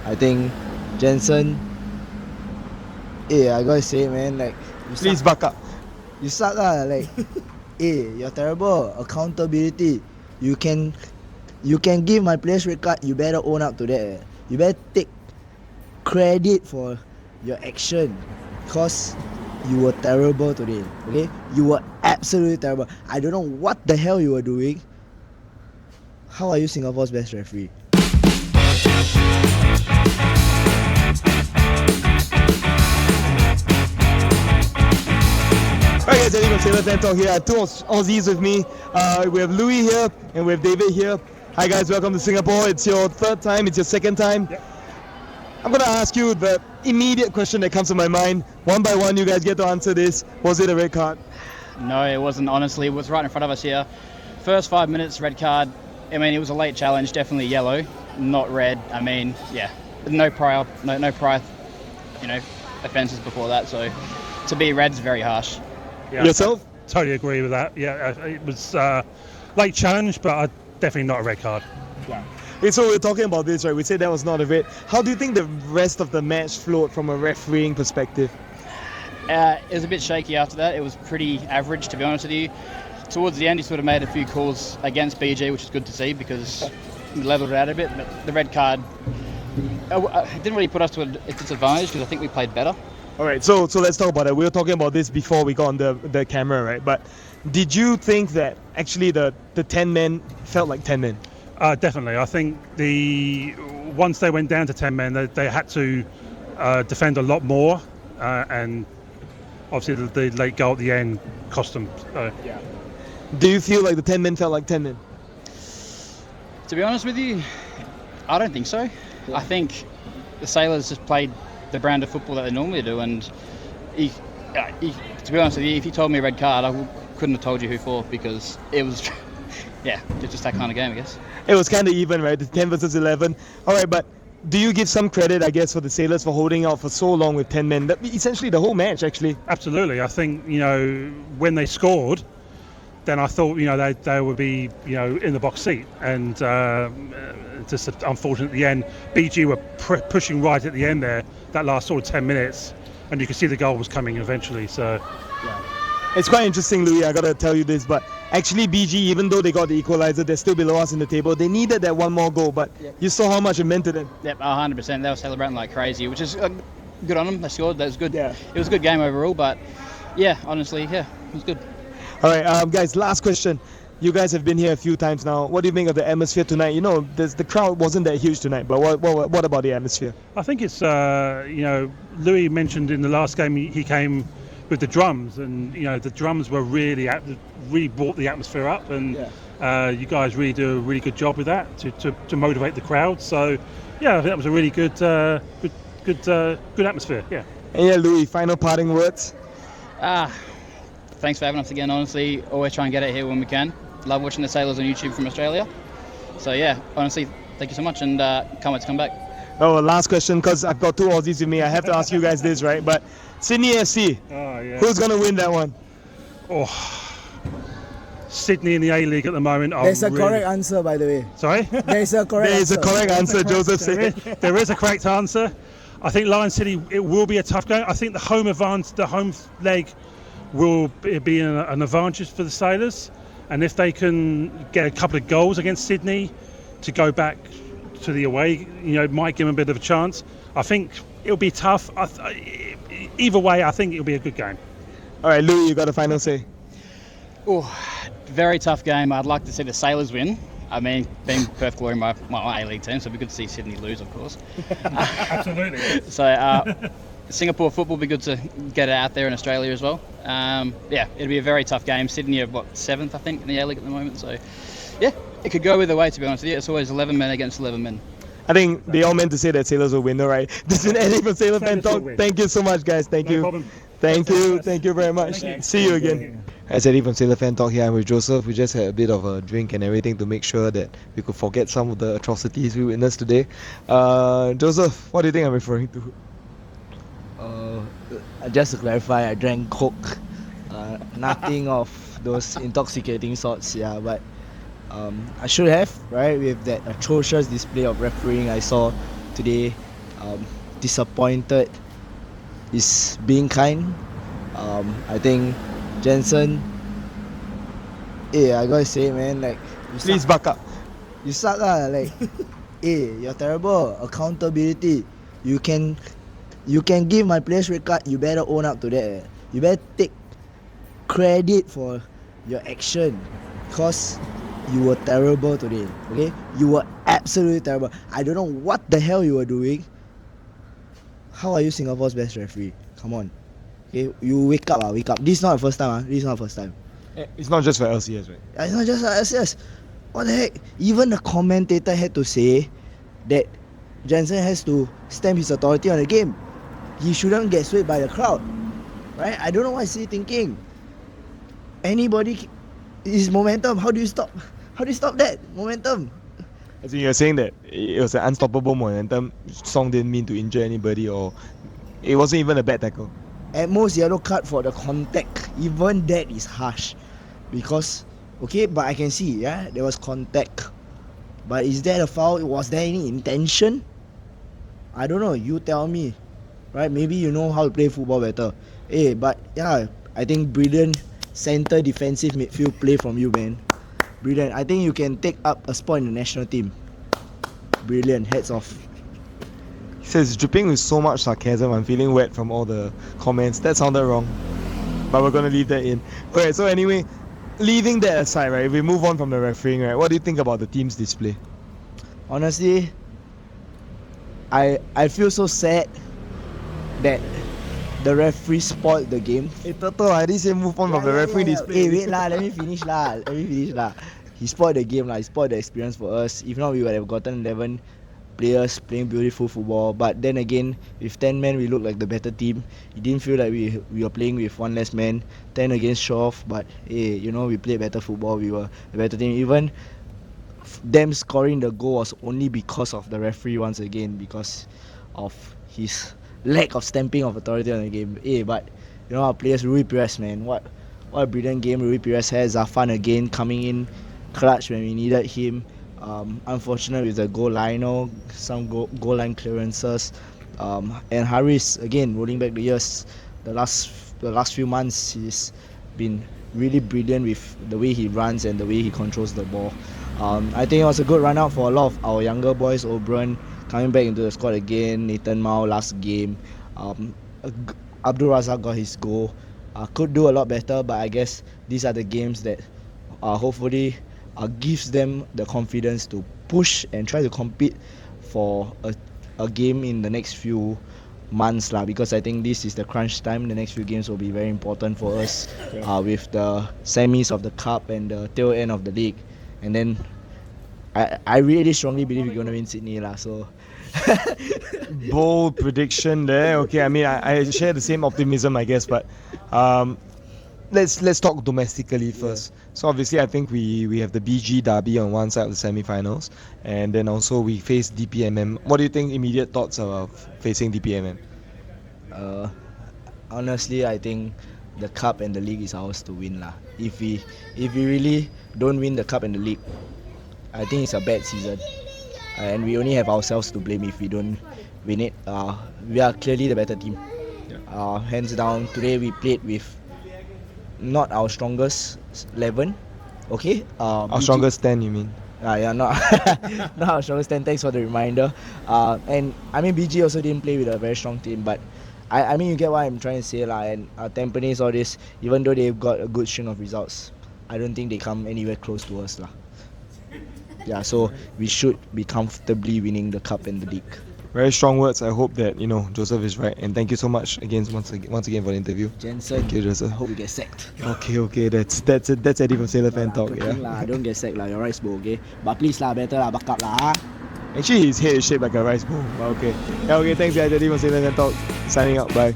I think Jensen, I gotta say it, man, like, Please back up. you suck like, you're terrible. Accountability. You can give my players red card, you better own up to that. You better take credit for your action, because you were terrible today, okay? You were absolutely terrible. I don't know what the hell you were doing. How are you Singapore's best referee? Alright guys, Eddie from Sailor Fan Talk here. I have two Aussies with me. We have Louis here and we have David here. Hi guys, welcome to Singapore. It's your third time, it's your second time. Yep. I'm going to ask you the immediate question that comes to my mind. One by one, you guys get to answer this. Was it a red card? No, it wasn't, honestly. It was right in front of us here. First 5 minutes, red card. I mean, it was a late challenge, definitely yellow, not red. I mean, yeah, no prior, offences before that. So to be red is very harsh. Yeah, Yourself? I totally agree with that. Yeah, it was late challenge, but definitely not a red card. Okay, so we're talking about this, right? We said that was not a red. How do you think the rest of the match flowed from a refereeing perspective? It was a bit shaky after that. It was pretty average, to be honest with you. Towards the end, he sort of made a few calls against BG, which is good to see because he levelled it out a bit. But the red card didn't really put us to a disadvantage because I think we played better. All right, so let's talk about it. We were talking about this before we got on the camera, right? But did you think that actually the 10 men felt like 10 men? Definitely. I think once they went down to 10 men, they had to defend a lot more, and obviously the late goal at the end cost them. Do you feel like the 10 men felt like 10 men? To be honest with you, I don't think so. I think the Sailors just played the brand of football that they normally do, and to be honest with you, if you told me a red card, I couldn't have told you who for, because it was, it's just that kind of game, I guess. It was kind of even, right? The 10 versus 11. All right, but do you give some credit, I guess, for the Sailors for holding out for so long with 10 men? Essentially the whole match, actually. Absolutely. I think, when they scored, then I thought, they would be, in the box seat. And just unfortunately at the end, BG were pushing right at the end there, that last sort of 10 minutes. And you could see the goal was coming eventually. So, It's quite interesting, Louis, I got to tell you this, but actually BG, even though they got the equalizer, they're still below us in the table. They needed that one more goal, but you saw how much it meant to them. Yep, 100%. They were celebrating like crazy, which is good on them. They scored. That was good. Yeah. It was a good game overall, but honestly, it was good. All right, guys, last question. You guys have been here a few times now. What do you think of the atmosphere tonight? The crowd wasn't that huge tonight, but what about the atmosphere? I think it's, Louis mentioned in the last game he came with the drums, and the drums were really brought the atmosphere up, and you guys really do a really good job with that to motivate the crowd. So I think that was a really good atmosphere. Yeah. And Louis, final parting words. Thanks for having us again. Honestly, always try and get it here when we can. Love watching the Sailors on YouTube from Australia. So honestly, thank you so much, and can't wait to come back. Oh, last question, because I've got two Aussies with me. I have to ask you guys this, right? But Sydney FC, who's going to win that one? Sydney in the A-League at the moment. There's a correct answer, by the way. Sorry? There's a correct answer. Joseph said. There is a correct answer. I think Lion City, it will be a tough game. I think the home leg will be an advantage for the Sailors. And if they can get a couple of goals against Sydney to go back to the away, it might give them a bit of a chance. I think it'll be tough. Either way, I think it'll be a good game. All right, Louis, you got a final say. Very tough game. I'd like to see the Sailors win. I mean, being Perth Glory, my A-League team, so it'd be good to see Sydney lose, of course. Absolutely. So Singapore football will be good to get it out there in Australia as well. It'll be a very tough game. Sydney are 7th, I think, in the A-League at the moment. So, it could go either way, to be honest with you. It's always 11 men against 11 men. I think they all meant to say that Sailors will win, all right? This is Eddie from Sailor Fan Talk. Thank you so much, guys. Thank you. Problem. Thank you very much. See you again. As Eddie from Sailor Fan Talk here, I'm with Joseph. We just had a bit of a drink and everything to make sure that we could forget some of the atrocities we witnessed today. Joseph, what do you think I'm referring to? Just to clarify, I drank Coke. Nothing of those intoxicating sorts, but I should have, right, with that atrocious display of refereeing I saw today. disappointed is being kind. I think Jensen, I gotta say, man, like, Please back up. you suck lah, like, you're terrible. Accountability, you can give my players red card, you better own up to that. You better take credit for your action, because you were terrible today. Okay, you were absolutely terrible. I don't know what the hell you were doing. How are you Singapore's best referee? Come on. Okay, you wake up. This is not the first time. This is not the first time. It's not just for LCS, right? It's not just LCS. What the heck? Even the commentator had to say that Jensen has to stamp his authority on the game. He shouldn't get swayed by the crowd. Right? I don't know what is he thinking. Anybody is momentum. How do you stop that momentum? As in, you're saying that it was an unstoppable momentum. Song didn't mean to injure anybody, or it wasn't even a bad tackle. At most, yellow card for the contact. Even that is harsh. Because, okay, but I can see, there was contact. But is that a foul? Was there any intention? I don't know. You tell me. Right? Maybe you know how to play football better. But yeah, I think brilliant center defensive midfield play from you, man. Brilliant. I think you can take up a spot in the national team. Brilliant. Hats off. He says, dripping with so much sarcasm, I'm feeling wet from all the comments. That sounded wrong, but we're going to leave that in. Okay, so anyway, leaving that aside, right, if we move on from the refereeing, right, what do you think about the team's display? Honestly, I feel so sad that the referee spoiled the game. Hey, Toto, I didn't say move on from the referee display. Wait lah, let me finish lah. He spoiled the game lah. He spoiled the experience for us. If not, we would have gotten 11 players playing beautiful football. But then again, with 10 men, we look like the better team. It didn't feel like we were playing with one less man. 10 against Shove, but we played better football. We were the better team. Even them scoring the goal was only because of the referee once again, because of his lack of stamping of authority on the game. But our players, Rui Perez, man, what a brilliant game Rui Perez has. Zafan again coming in clutch when we needed him. Unfortunate with the goal line, some goal line clearances, and Haris again rolling back the years. The last few months he's been really brilliant with the way he runs and the way he controls the ball. I think it was a good run out for a lot of our younger boys. Oberon coming back into the squad again. Nathan Mao last game. Abdul Rasaq got his goal. Could do a lot better, but I guess these are the games that hopefully gives them the confidence to push and try to compete for a game in the next few months lah, because I think this is the crunch time. The next few games will be very important for us, with the semis of the cup and the tail end of the league. And then I really strongly believe we're going to win Sydney lah, so Bold prediction there. Okay, I mean, I share the same optimism, I guess, but let's talk domestically first. So obviously, I think we have the BG derby on one side of the semi-finals, and then also we face DPMM. What do you think? Immediate thoughts about facing DPMM? Honestly, I think the cup and the league is ours to win lah. If we really don't win the cup and the league, I think it's a bad season, and we only have ourselves to blame if we don't win it. We are clearly the better team. Hands down. Today we played with not our strongest 11. Okay. Our strongest 10, you mean? Yeah, not not our strongest 10. Thanks for the reminder. And I mean, BG also didn't play with a very strong team, but I mean, you get what I'm trying to say lah. And Tampines, all this, even though they've got a good string of results, I don't think they come anywhere close to us lah. Yeah, so we should be comfortably winning the cup and the league. Very strong words. I hope that Joseph is right, and thank you so much again once again for the interview. Jensen, thank you, Joseph. I hope you get sacked. Okay, that's Eddie from Sailor Fan Talk. Yeah. Don't get sacked lah. You're rice bowl, okay? But please lah, better lah, back up lah. Actually, his head is shaped like a rice bowl. But okay. Yeah, okay. Thanks, guys. Eddie from Sailor Fan Talk. Signing out. Bye.